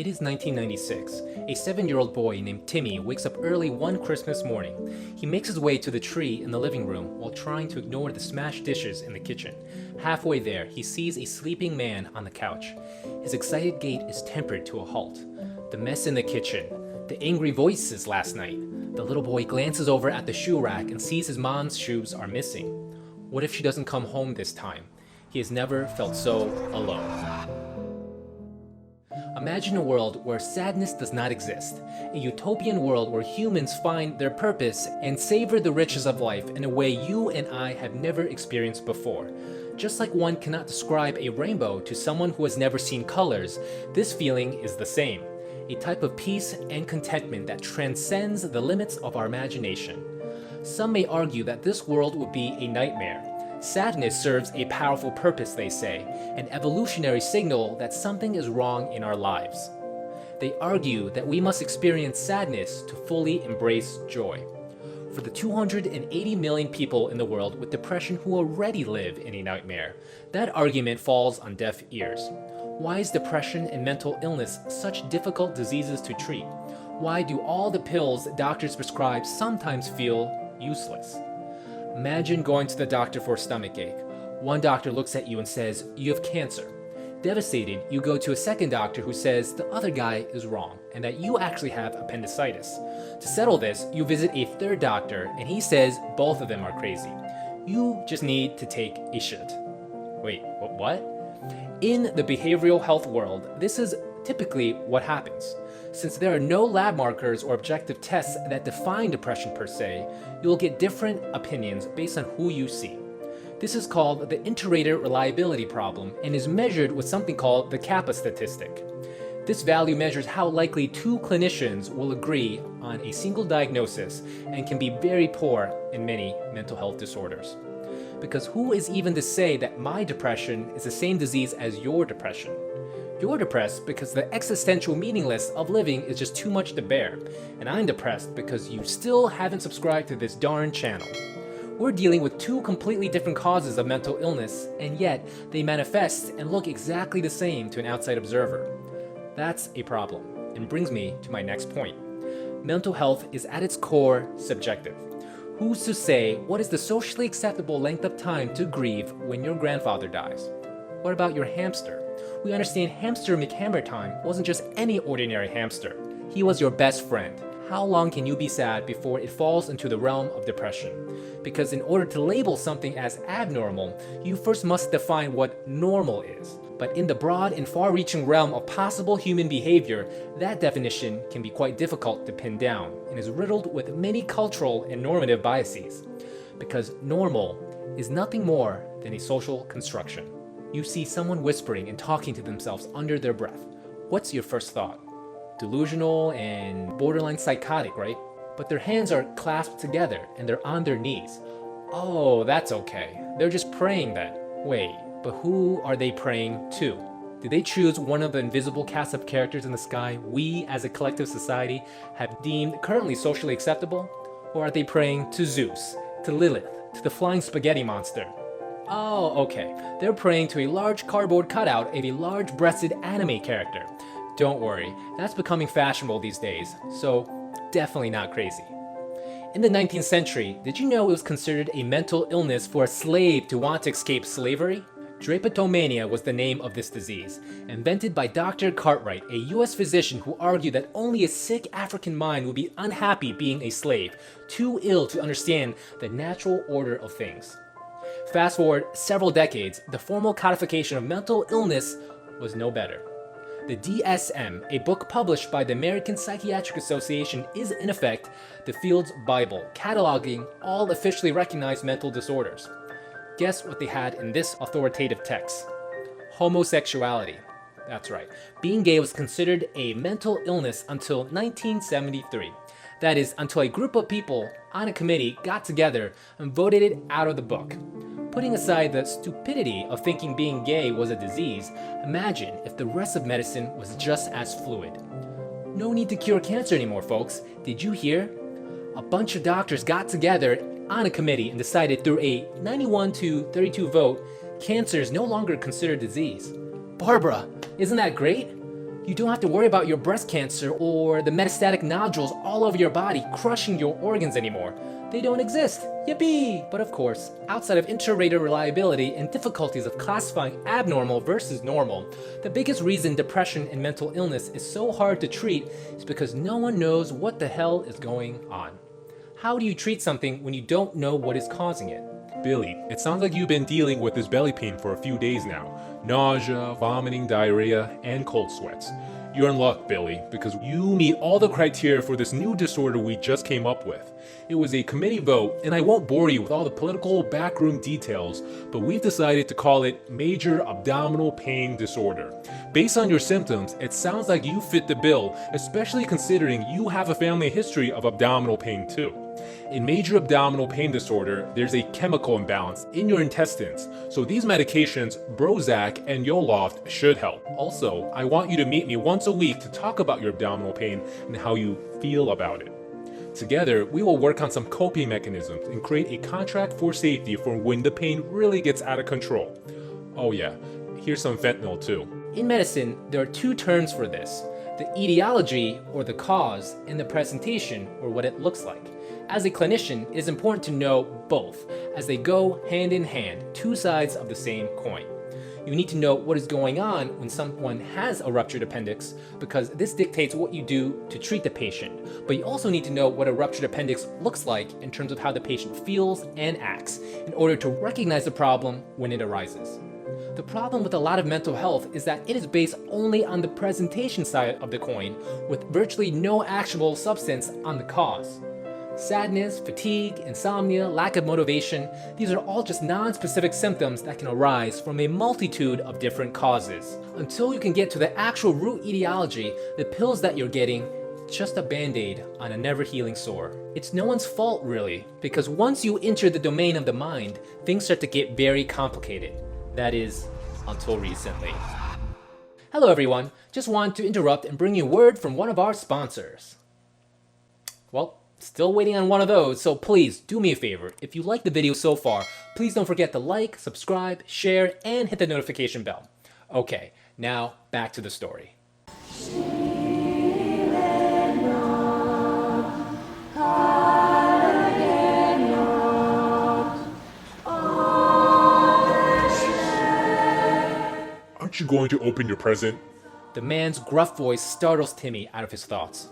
It is 1996. A 7-year-old boy named Timmy wakes up early one Christmas morning. He makes his way to the tree in the living room while trying to ignore the smashed dishes in the kitchen. Halfway there, he sees a sleeping man on the couch. His excited gait is tempered to a halt. The mess in the kitchen, the angry voices last night. The little boy glances over at the shoe rack and sees his mom's shoes are missing. What if she doesn't come home this time? He has never felt so alone. Imagine a world where sadness does not exist, a utopian world where humans find their purpose and savor the riches of life in a way you and I have never experienced before. Just like one cannot describe a rainbow to someone who has never seen colors, this feeling is the same, a type of peace and contentment that transcends the limits of our imagination. Some may argue that this world would be a nightmare. Sadness serves a powerful purpose, they say, an evolutionary signal that something is wrong in our lives. They argue that we must experience sadness to fully embrace joy. For the 280 million people in the world with depression who already live in a nightmare, that argument falls on deaf ears. Why is depression and mental illness such difficult diseases to treat? Why do all the pills doctors prescribe sometimes feel useless? Imagine going to the doctor for a stomachache. One doctor looks at you and says, "You have cancer." Devastated, you go to a second doctor who says the other guy is wrong and that you actually have appendicitis. To settle this, you visit a third doctor and he says both of them are crazy. You just need to take a shit. Wait, what? In the behavioral health world, this is typically what happens. Since there are no lab markers or objective tests that define depression per se, you'll get different opinions based on who you see. This is called the inter-rater reliability problem and is measured with something called the kappa statistic. This value measures how likely two clinicians will agree on a single diagnosis and can be very poor in many mental health disorders. Because who is even to say that my depression is the same disease as your depression? You're depressed because the existential meaningless of living is just too much to bear, and I'm depressed because you still haven't subscribed to this darn channel. We're dealing with two completely different causes of mental illness, and yet they manifest and look exactly the same to an outside observer. That's a problem, and brings me to my next point. Mental health is at its core subjective. Who's to say what is the socially acceptable length of time to grieve when your grandfather dies? What about your hamster? We understand hamster McHammertime wasn't just any ordinary hamster. He was your best friend. How long can you be sad before it falls into the realm of depression? Because in order to label something as abnormal, you first must define what normal is. But in the broad and far-reaching realm of possible human behavior, that definition can be quite difficult to pin down and is riddled with many cultural and normative biases. Because normal is nothing more than a social construction. You see someone whispering and talking to themselves under their breath. What's your first thought? Delusional and borderline psychotic, right? But their hands are clasped together and they're on their knees. Oh, that's okay. They're just praying then. Wait, but who are they praying to? Did they choose one of the invisible cast of characters in the sky we as a collective society have deemed currently socially acceptable? Or are they praying to Zeus, to Lilith, to the flying spaghetti monster? Oh, okay. They're praying to a large cardboard cutout of a large-breasted anime character. Don't worry, that's becoming fashionable these days, so definitely not crazy. In the 19th century, did you know it was considered a mental illness for a slave to want to escape slavery? Drapetomania was the name of this disease, invented by Dr. Cartwright, a US physician who argued that only a sick African mind would be unhappy being a slave, too ill to understand the natural order of things. Fast forward several decades, the formal codification of mental illness was no better. The DSM, a book published by the American Psychiatric Association, is in effect the field's Bible, cataloging all officially recognized mental disorders. Guess what they had in this authoritative text? Homosexuality. That's right. Being gay was considered a mental illness until 1973. That is, until a group of people on a committee got together and voted it out of the book. Putting aside the stupidity of thinking being gay was a disease, imagine if the rest of medicine was just as fluid. No need to cure cancer anymore, folks. Did you hear? A bunch of doctors got together on a committee and decided through a 91 to 32 vote, cancer is no longer considered a disease. Barbara, isn't that great? You don't have to worry about your breast cancer or the metastatic nodules all over your body crushing your organs anymore. They don't exist. Yippee! But of course, outside of inter-rater reliability and difficulties of classifying abnormal versus normal, the biggest reason depression and mental illness is so hard to treat is because no one knows what the hell is going on. How do you treat something when you don't know what is causing it? Billy, it sounds like you've been dealing with this belly pain for a few days now. Nausea, vomiting, diarrhea, and cold sweats. You're in luck, Billy, because you meet all the criteria for this new disorder we just came up with. It was a committee vote, and I won't bore you with all the political backroom details, but we've decided to call it Major Abdominal Pain Disorder. Based on your symptoms, it sounds like you fit the bill, especially considering you have a family history of abdominal pain too. In major abdominal pain disorder, there's a chemical imbalance in your intestines, so these medications, Prozac and Yoloft, should help. Also, I want you to meet me once a week to talk about your abdominal pain and how you feel about it. Together, we will work on some coping mechanisms and create a contract for safety for when the pain really gets out of control. Oh yeah, here's some fentanyl too. In medicine, there are two terms for this: the etiology, or the cause, and the presentation, or what it looks like. As a clinician, it is important to know both, as they go hand in hand, two sides of the same coin. You need to know what is going on when someone has a ruptured appendix, because this dictates what you do to treat the patient. But you also need to know what a ruptured appendix looks like in terms of how the patient feels and acts, in order to recognize the problem when it arises. The problem with a lot of mental health is that it is based only on the presentation side of the coin, with virtually no actionable substance on the cause. Sadness, fatigue, insomnia, lack of motivation, these are all just non-specific symptoms that can arise from a multitude of different causes. Until you can get to the actual root etiology, the pills that you're getting, just a band-aid on a never-healing sore. It's no one's fault really, because once you enter the domain of the mind, things start to get very complicated. That is, until recently. Hello everyone, just wanted to interrupt and bring you word from one of our sponsors. Well, still waiting on one of those, so please do me a favor. If you like the video so far, please don't forget to like, subscribe, share, and hit the notification bell. Okay, now back to the story. Aren't you going to open your present? The man's gruff voice startles Timmy out of his thoughts.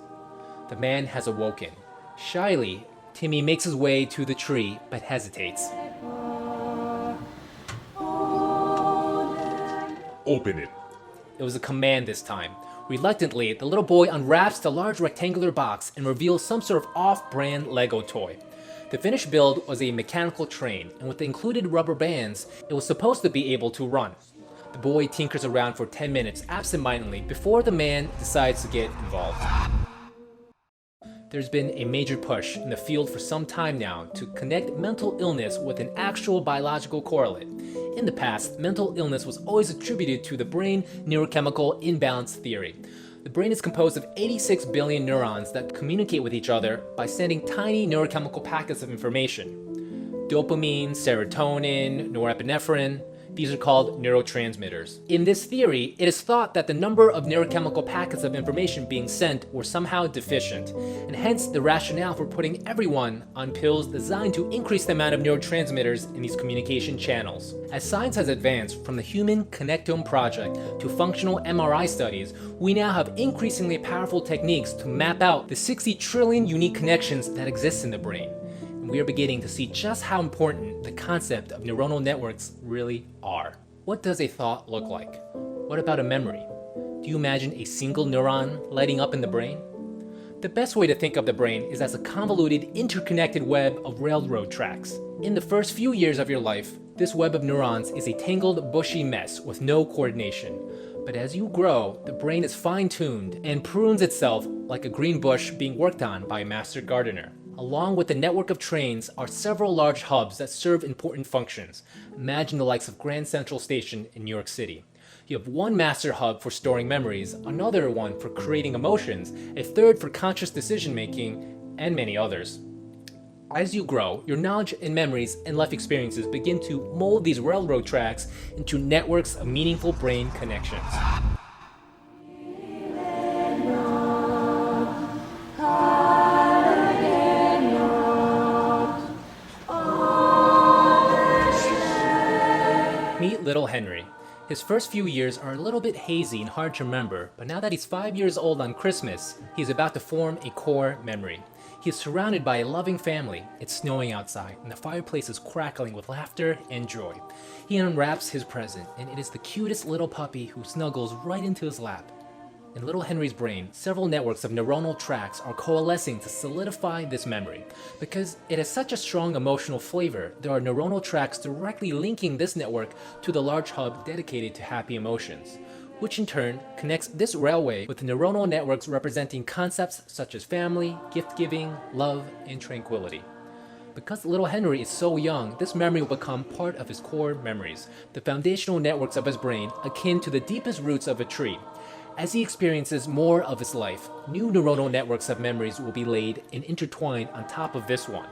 The man has awoken. Shyly, Timmy makes his way to the tree, but hesitates. Open it. It was a command this time. Reluctantly, the little boy unwraps the large rectangular box and reveals some sort of off-brand Lego toy. The finished build was a mechanical train, and with the included rubber bands, it was supposed to be able to run. The boy tinkers around for 10 minutes absentmindedly before the man decides to get involved. There's been a major push in the field for some time now to connect mental illness with an actual biological correlate. In the past, mental illness was always attributed to the brain neurochemical imbalance theory. The brain is composed of 86 billion neurons that communicate with each other by sending tiny neurochemical packets of information. Dopamine, serotonin, norepinephrine. These are called neurotransmitters. In this theory, it is thought that the number of neurochemical packets of information being sent were somehow deficient, and hence the rationale for putting everyone on pills designed to increase the amount of neurotransmitters in these communication channels. As science has advanced from the Human Connectome Project to functional MRI studies, we now have increasingly powerful techniques to map out the 60 trillion unique connections that exist in the brain. We are beginning to see just how important the concept of neuronal networks really are. What does a thought look like? What about a memory? Do you imagine a single neuron lighting up in the brain? The best way to think of the brain is as a convoluted, interconnected web of railroad tracks. In the first few years of your life, this web of neurons is a tangled, bushy mess with no coordination. But as you grow, the brain is fine-tuned and prunes itself like a green bush being worked on by a master gardener. Along with the network of trains are several large hubs that serve important functions. Imagine the likes of Grand Central Station in New York City. You have one master hub for storing memories, another one for creating emotions, a third for conscious decision making, and many others. As you grow, your knowledge and memories and life experiences begin to mold these railroad tracks into networks of meaningful brain connections. His first few years are a little bit hazy and hard to remember, but now that he's 5 years old on Christmas, he's about to form a core memory. He is surrounded by a loving family. It's snowing outside, and the fireplace is crackling with laughter and joy. He unwraps his present, and it is the cutest little puppy who snuggles right into his lap. In little Henry's brain, several networks of neuronal tracks are coalescing to solidify this memory. Because it has such a strong emotional flavor, there are neuronal tracks directly linking this network to the large hub dedicated to happy emotions, which in turn connects this railway with the neuronal networks representing concepts such as family, gift-giving, love, and tranquility. Because little Henry is so young, this memory will become part of his core memories, the foundational networks of his brain akin to the deepest roots of a tree. As he experiences more of his life, new neuronal networks of memories will be laid and intertwined on top of this one.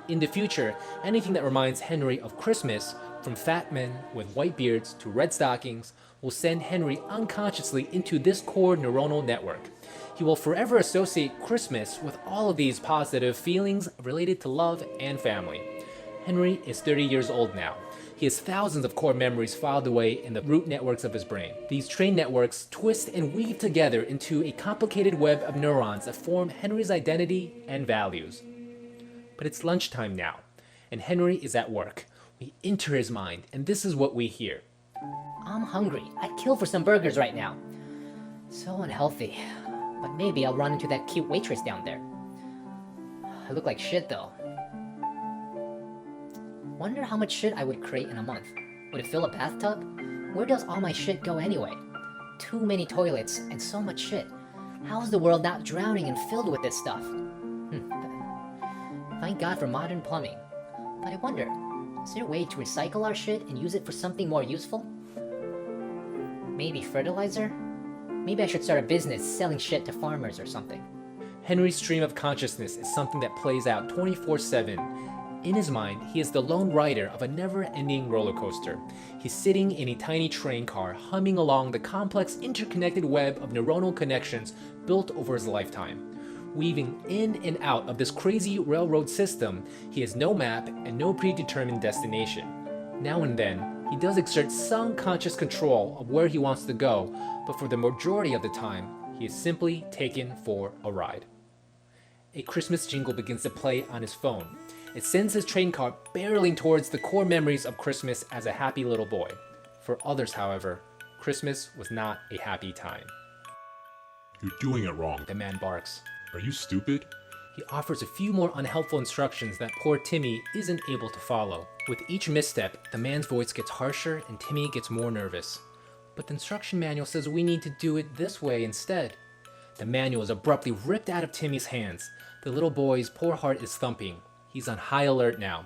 In the future, anything that reminds Henry of Christmas, from fat men with white beards to red stockings, will send Henry unconsciously into this core neuronal network. He will forever associate Christmas with all of these positive feelings related to love and family. Henry is 30 years old now. He has thousands of core memories filed away in the root networks of his brain. These train networks twist and weave together into a complicated web of neurons that form Henry's identity and values. But it's lunchtime now, and Henry is at work. We enter his mind, and this is what we hear. I'm hungry. I'd kill for some burgers right now. So unhealthy. But maybe I'll run into that cute waitress down there. I look like shit though. Wonder how much shit I would create in a month. Would it fill a bathtub? Where does all my shit go anyway? Too many toilets and so much shit. How's the world not drowning and filled with this stuff? Thank God for modern plumbing. But I wonder, is there a way to recycle our shit and use it for something more useful? Maybe fertilizer? Maybe I should start a business selling shit to farmers or something. Henry's stream of consciousness is something that plays out 24/7. In his mind, he is the lone rider of a never-ending roller coaster. He's sitting in a tiny train car, humming along the complex interconnected web of neuronal connections built over his lifetime. Weaving in and out of this crazy railroad system, he has no map and no predetermined destination. Now and then, he does exert some conscious control of where he wants to go, but for the majority of the time, he is simply taken for a ride. A Christmas jingle begins to play on his phone. It sends his train car barreling towards the core memories of Christmas as a happy little boy. For others, however, Christmas was not a happy time. You're doing it wrong. The man barks. Are you stupid? He offers a few more unhelpful instructions that poor Timmy isn't able to follow. With each misstep, the man's voice gets harsher and Timmy gets more nervous. But the instruction manual says we need to do it this way instead. The manual is abruptly ripped out of Timmy's hands. The little boy's poor heart is thumping. He's on high alert now.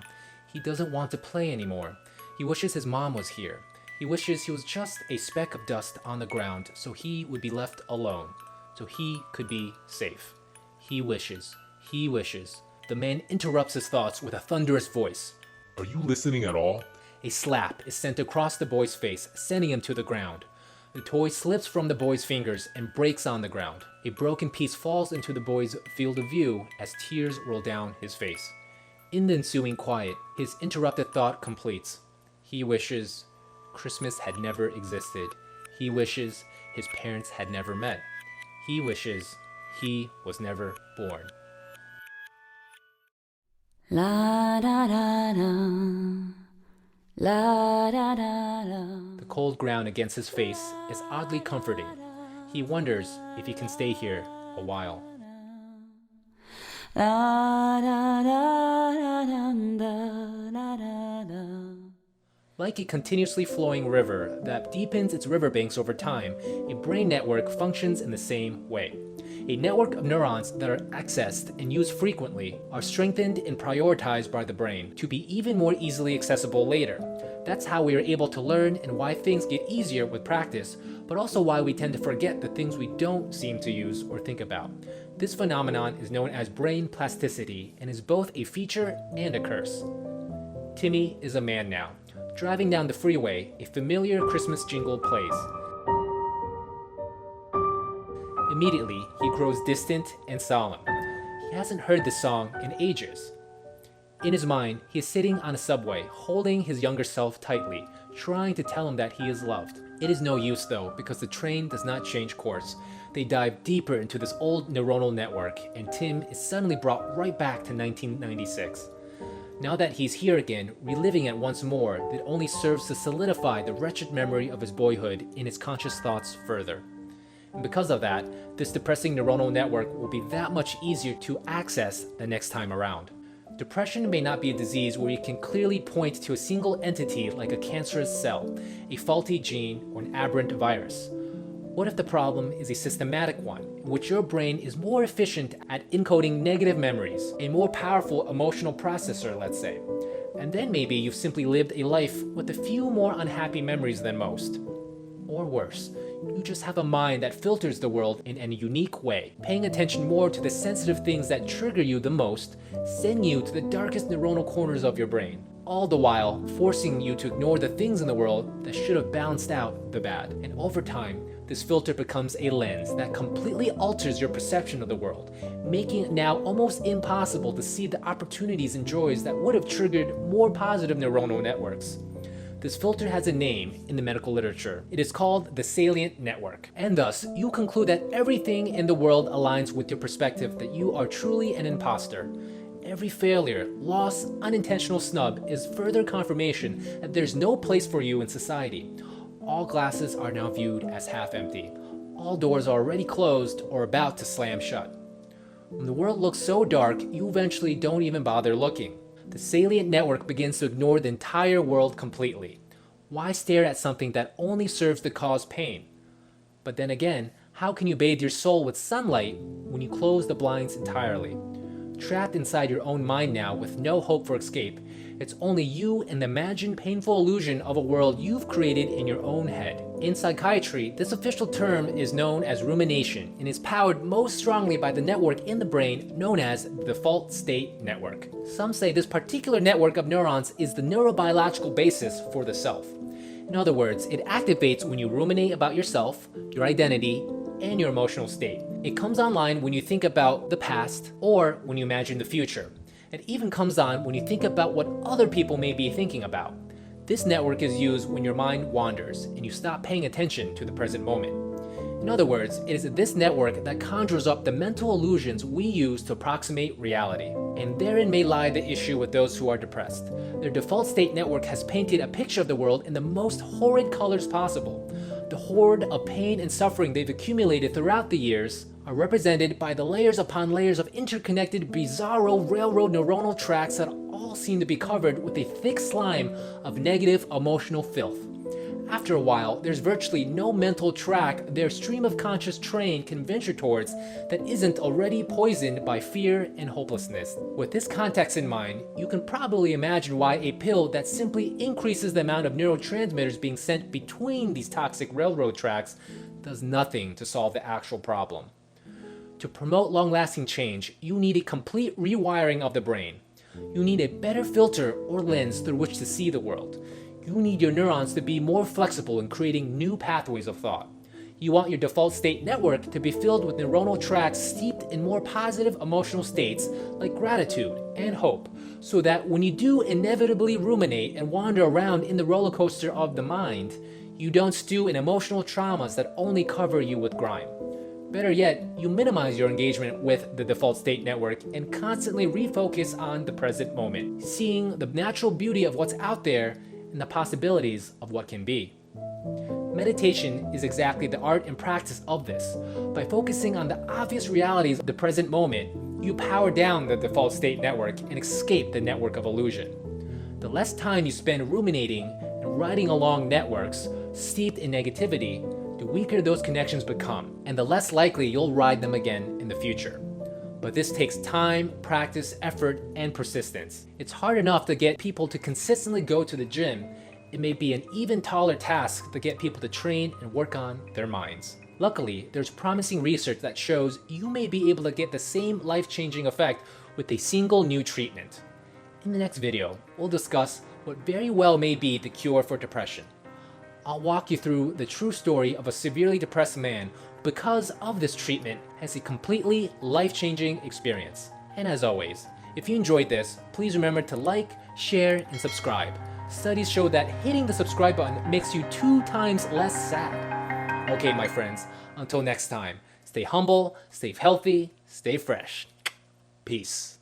He doesn't want to play anymore. He wishes his mom was here. He wishes he was just a speck of dust on the ground so he would be left alone, so he could be safe. He wishes. The man interrupts his thoughts with a thunderous voice. Are you listening at all? A slap is sent across the boy's face, sending him to the ground. The toy slips from the boy's fingers and breaks on the ground. A broken piece falls into the boy's field of view as tears roll down his face. In the ensuing quiet, his interrupted thought completes. He wishes Christmas had never existed. He wishes his parents had never met. He wishes he was never born. La da da da, la da da da. The cold ground against his face is oddly comforting. He wonders if he can stay here a while. La da da da da da da da. Like a continuously flowing river that deepens its riverbanks over time, a brain network functions in the same way. A network of neurons that are accessed and used frequently are strengthened and prioritized by the brain to be even more easily accessible later. That's how we are able to learn and why things get easier with practice, but also why we tend to forget the things we don't seem to use or think about. This phenomenon is known as brain plasticity and is both a feature and a curse. Timmy is a man now. Driving down the freeway, a familiar Christmas jingle plays. Immediately, he grows distant and solemn. He hasn't heard this song in ages. In his mind, he is sitting on a subway, holding his younger self tightly, trying to tell him that he is loved. It is no use though, because the train does not change course. They dive deeper into this old neuronal network, and Tim is suddenly brought right back to 1996. Now that he's here again, reliving it once more, it only serves to solidify the wretched memory of his boyhood in his conscious thoughts further. And because of that, this depressing neuronal network will be that much easier to access the next time around. Depression may not be a disease where you can clearly point to a single entity like a cancerous cell, a faulty gene, or an aberrant virus. What if the problem is a systematic one, in which your brain is more efficient at encoding negative memories, a more powerful emotional processor, let's say? And then maybe you've simply lived a life with a few more unhappy memories than most. Or worse, you just have a mind that filters the world in a unique way, paying attention more to the sensitive things that trigger you the most, send you to the darkest neuronal corners of your brain, all the while forcing you to ignore the things in the world that should have balanced out the bad. And over time, this filter becomes a lens that completely alters your perception of the world, making it now almost impossible to see the opportunities and joys that would have triggered more positive neuronal networks. This filter has a name in the medical literature. It is called the salient network. And thus, you conclude that everything in the world aligns with your perspective that you are truly an imposter. Every failure, loss, unintentional snub is further confirmation that there's no place for you in society. All glasses are now viewed as half empty. All doors are already closed or about to slam shut. When the world looks so dark, you eventually don't even bother looking. The salient network begins to ignore the entire world completely. Why stare at something that only serves to cause pain? But then again, how can you bathe your soul with sunlight when you close the blinds entirely? Trapped inside your own mind now with no hope for escape, it's only you and the imagined painful illusion of a world you've created in your own head. In psychiatry, this official term is known as rumination and is powered most strongly by the network in the brain known as the default state network. Some say this particular network of neurons is the neurobiological basis for the self. In other words, it activates when you ruminate about yourself, your identity, and your emotional state. It comes online when you think about the past or when you imagine the future. It even comes on when you think about what other people may be thinking about. This network is used when your mind wanders and you stop paying attention to the present moment. In other words, it is this network that conjures up the mental illusions we use to approximate reality. And therein may lie the issue with those who are depressed. Their default state network has painted a picture of the world in the most horrid colors possible. The horde of pain and suffering they've accumulated throughout the years are represented by the layers upon layers of interconnected, bizarro railroad neuronal tracks that all seem to be covered with a thick slime of negative emotional filth. After a while, there's virtually no mental track their stream of conscious train can venture towards that isn't already poisoned by fear and hopelessness. With this context in mind, you can probably imagine why a pill that simply increases the amount of neurotransmitters being sent between these toxic railroad tracks does nothing to solve the actual problem. To promote long-lasting change, you need a complete rewiring of the brain. You need a better filter or lens through which to see the world. You need your neurons to be more flexible in creating new pathways of thought. You want your default state network to be filled with neuronal tracks steeped in more positive emotional states like gratitude and hope, so that when you do inevitably ruminate and wander around in the roller coaster of the mind, you don't stew in emotional traumas that only cover you with grime. Better yet, you minimize your engagement with the default state network and constantly refocus on the present moment, seeing the natural beauty of what's out there and the possibilities of what can be. Meditation is exactly the art and practice of this. By focusing on the obvious realities of the present moment, you power down the default state network and escape the network of illusion. The less time you spend ruminating and riding along networks steeped in negativity, the weaker those connections become, and the less likely you'll ride them again in the future. But this takes time, practice, effort, and persistence. It's hard enough to get people to consistently go to the gym. It may be an even taller task to get people to train and work on their minds. Luckily, there's promising research that shows you may be able to get the same life-changing effect with a single new treatment. In the next video, we'll discuss what very well may be the cure for depression. I'll walk you through the true story of a severely depressed man who, because of this treatment, has a completely life-changing experience. And as always, if you enjoyed this, please remember to like, share, and subscribe. Studies show that hitting the subscribe button makes you 2 times less sad. Okay, my friends, until next time, stay humble, stay healthy, stay fresh. Peace.